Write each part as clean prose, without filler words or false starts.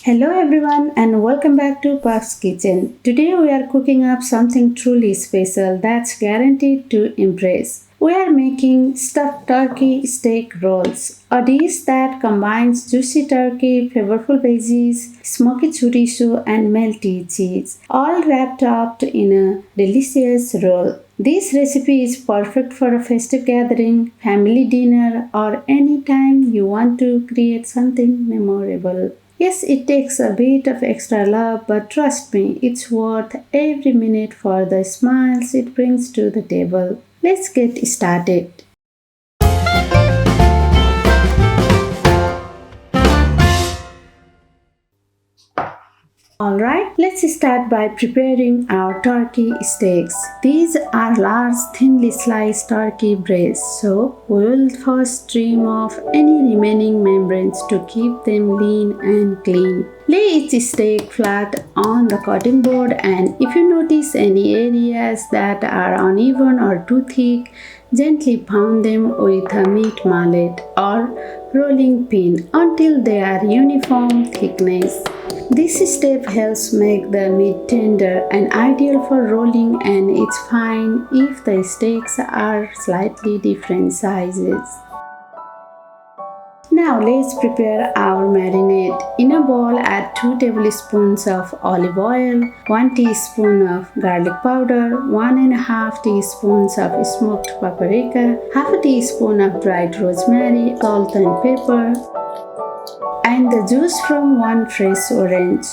Hello everyone and welcome back to PabsKitchen. Today we are cooking up something truly special that's guaranteed to impress. We are making stuffed turkey steak rolls, a dish that combines juicy turkey, flavorful veggies, smoky chorizo and melty cheese, all wrapped up in a delicious roll. This recipe is perfect for a festive gathering, family dinner, or any time you want to create something memorable. Yes, it takes a bit of extra love, but trust me, it's worth every minute for the smiles it brings to the table. Let's get started. Alright, let's start by preparing our turkey steaks. These are large, thinly sliced turkey breasts, so we will first trim off any remaining membranes to keep them lean and clean. Lay each steak flat on the cutting board, and if you notice any areas that are uneven or too thick, gently pound them with a meat mallet or rolling pin until they are uniform thickness. This step helps make the meat tender and ideal for rolling, and it's fine if the steaks are slightly different sizes. Now let's prepare our marinade. In a bowl, add 2 tablespoons of olive oil, 1 teaspoon of garlic powder, 1.5 teaspoons of smoked paprika, half a teaspoon of dried rosemary, salt and pepper, and the juice from 1 fresh orange.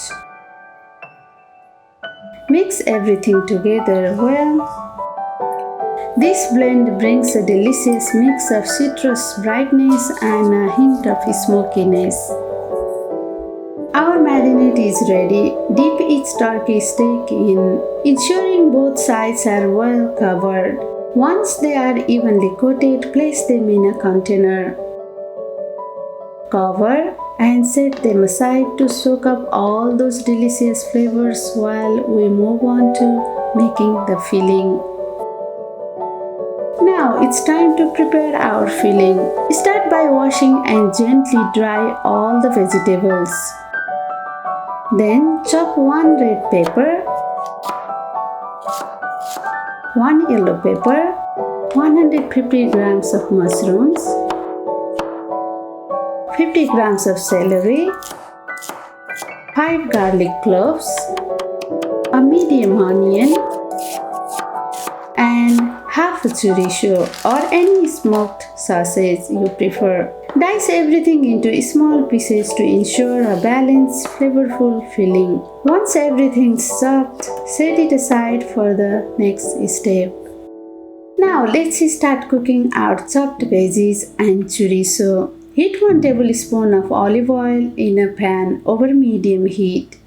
Mix everything together well. This blend brings a delicious mix of citrus brightness and a hint of smokiness. Our marinade is ready. Dip each turkey steak in, ensuring both sides are well covered. Once they are evenly coated, place them in a container. Cover and set them aside to soak up all those delicious flavors while we move on to making the filling. Now it's time to prepare our filling. Start by washing and gently dry all the vegetables. Then chop 1 red pepper, 1 yellow pepper, 150 grams of mushrooms, 50 grams of celery, 5 garlic cloves, a medium onion, and half a chorizo or any smoked sausage you prefer. Dice everything into small pieces to ensure a balanced, flavorful filling. Once everything's chopped, set it aside for the next step. Now let's start cooking our chopped veggies and chorizo. Heat 1 tablespoon of olive oil in a pan over medium heat.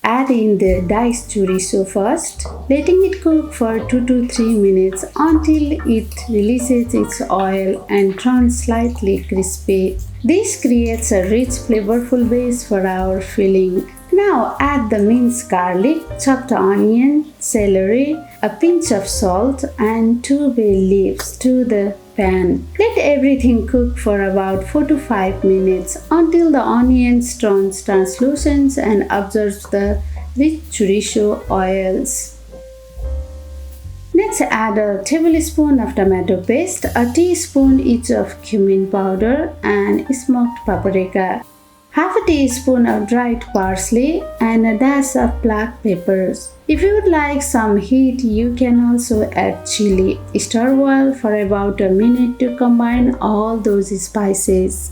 Add in the diced chorizo first, letting it cook for 2 to 3 minutes until it releases its oil and turns slightly crispy. This creates a rich, flavorful base for our filling. Now add the minced garlic, chopped onion, celery, a pinch of salt, and 2 bay leaves to the pan. Let everything cook for about 4 to 5 minutes until the onions turns translucent and absorbs the rich chorizo oils. Next, add a tablespoon of tomato paste, a teaspoon each of cumin powder and smoked paprika, half a teaspoon of dried parsley, and a dash of black peppers. If you would like some heat, you can also add chili. Stir well for about a minute to combine all those spices.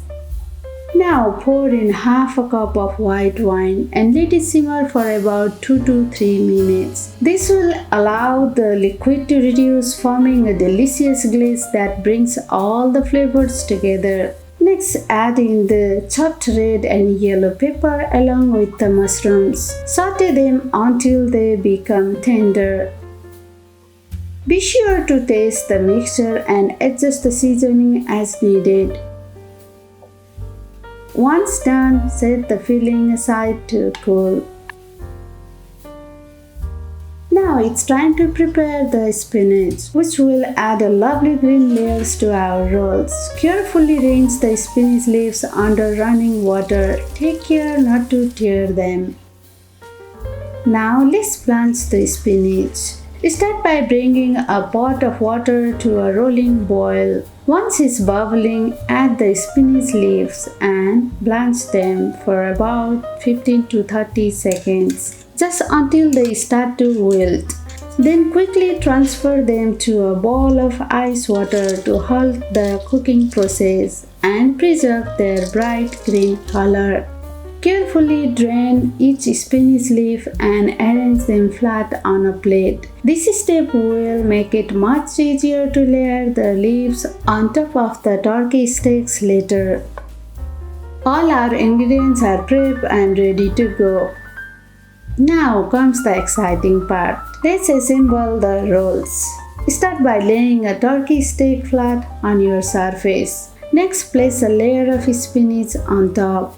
Now pour in half a cup of white wine and let it simmer for about 2 to 3 minutes. This will allow the liquid to reduce, forming a delicious glaze that brings all the flavors together. Next, add in the chopped red and yellow pepper along with the mushrooms. Saute them until they become tender. Be sure to taste the mixture and adjust the seasoning as needed. Once done, set the filling aside to cool. Now it's time to prepare the spinach, which will add a lovely green layers to our rolls. Carefully rinse the spinach leaves under running water. Take care not to tear them. Now let's blanch the spinach. Start by bringing a pot of water to a rolling boil. Once it's bubbling, add the spinach leaves and blanch them for about 15 to 30 seconds, just until they start to wilt. Then quickly transfer them to a bowl of ice water to halt the cooking process and preserve their bright green color. Carefully drain each spinach leaf and arrange them flat on a plate. This step will make it much easier to layer the leaves on top of the turkey steaks later. All our ingredients are prepped and ready to go. Now comes the exciting part. Let's assemble the rolls. Start by laying a turkey steak flat on your surface. Next, place a layer of spinach on top.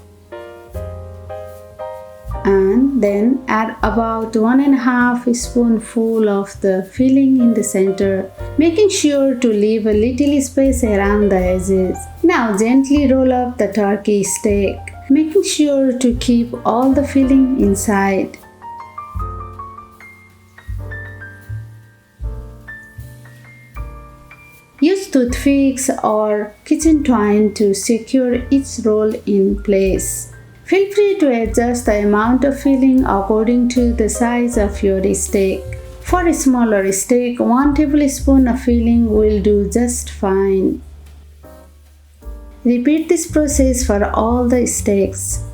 And then add about 1.5 spoonful of the filling in the center, making sure to leave a little space around the edges. Now gently roll up the turkey steak, making sure to keep all the filling inside. Use toothpicks or kitchen twine to secure each roll in place. Feel free to adjust the amount of filling according to the size of your steak. For a smaller steak, 1 tablespoon of filling will do just fine. Repeat this process for all the steaks.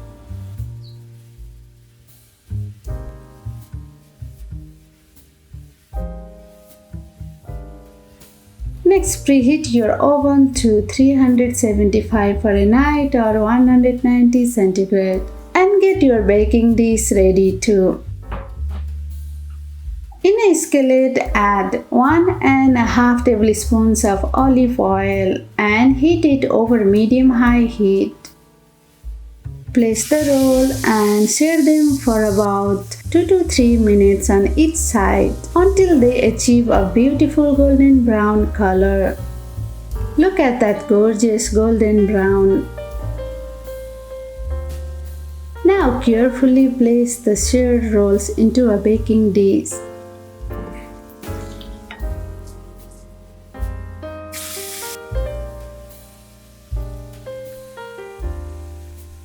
Next, preheat your oven to 375 Fahrenheit or 190 centigrade and get your baking dish ready too. In a skillet, add 1.5 tablespoons of olive oil and heat it over medium-high heat. Place the roll and sear them for about 2 to 3 minutes on each side until they achieve a beautiful golden brown color. Look at that gorgeous golden brown. Now carefully place the seared rolls into a baking dish.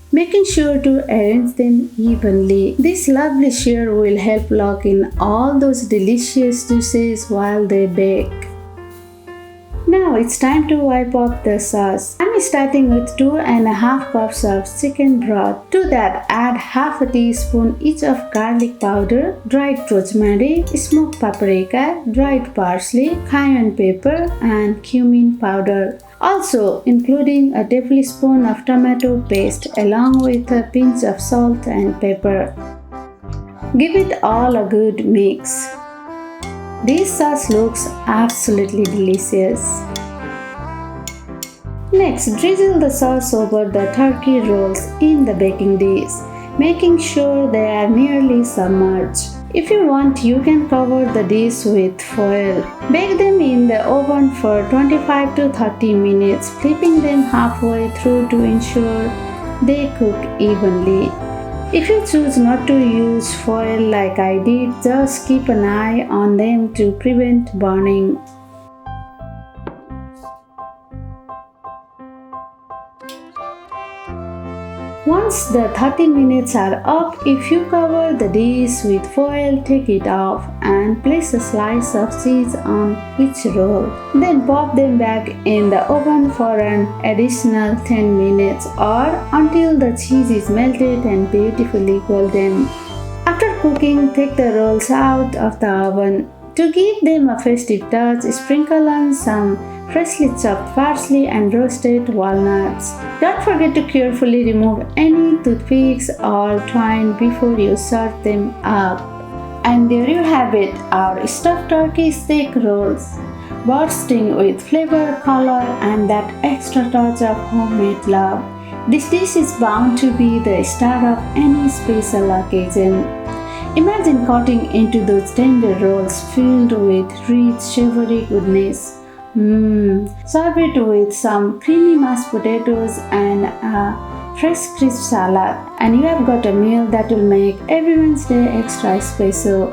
Making sure to arrange them evenly. This lovely sear will help lock in all those delicious juices while they bake. Now it's time to wipe up the sauce. I'm starting with 2.5 cups of chicken broth. To that, add half a teaspoon each of garlic powder, dried rosemary, smoked paprika, dried parsley, cayenne pepper, and cumin powder. Also including a tablespoon of tomato paste along with a pinch of salt and pepper. Give it all a good mix. This sauce looks absolutely delicious. Next, drizzle the sauce over the turkey rolls in the baking dish, making sure they are nearly submerged. If you want, you can cover the dish with foil. Bake them in the oven for 25 to 30 minutes, flipping them halfway through to ensure they cook evenly. If you choose not to use foil like I did, just keep an eye on them to prevent burning. Once the 30 minutes are up, if you cover the dish with foil, take it off and place a slice of cheese on each roll. Then pop them back in the oven for an additional 10 minutes or until the cheese is melted and beautifully golden. After cooking, take the rolls out of the oven. To give them a festive touch, sprinkle on some freshly chopped parsley and roasted walnuts. Don't forget to carefully remove any toothpicks or twine before you serve them up. And there you have it, our stuffed turkey steak rolls, bursting with flavor, color, and that extra touch of homemade love. This dish is bound to be the star of any special occasion. Imagine cutting into those tender rolls filled with rich, savory goodness. Serve it with some creamy mashed potatoes and a fresh crisp salad, and you have got a meal that will make everyone's day extra special.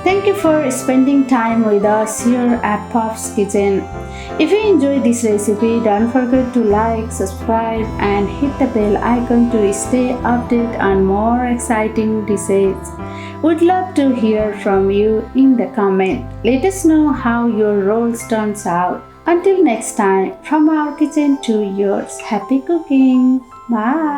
Thank you for spending time with us here at Pabs Kitchen. If you enjoyed this recipe, don't forget to like, subscribe and hit the bell icon to stay updated on more exciting dishes. Would love to hear from you in the comment. Let us know how your rolls turns out. Until next time, from our kitchen to yours, happy cooking. Bye.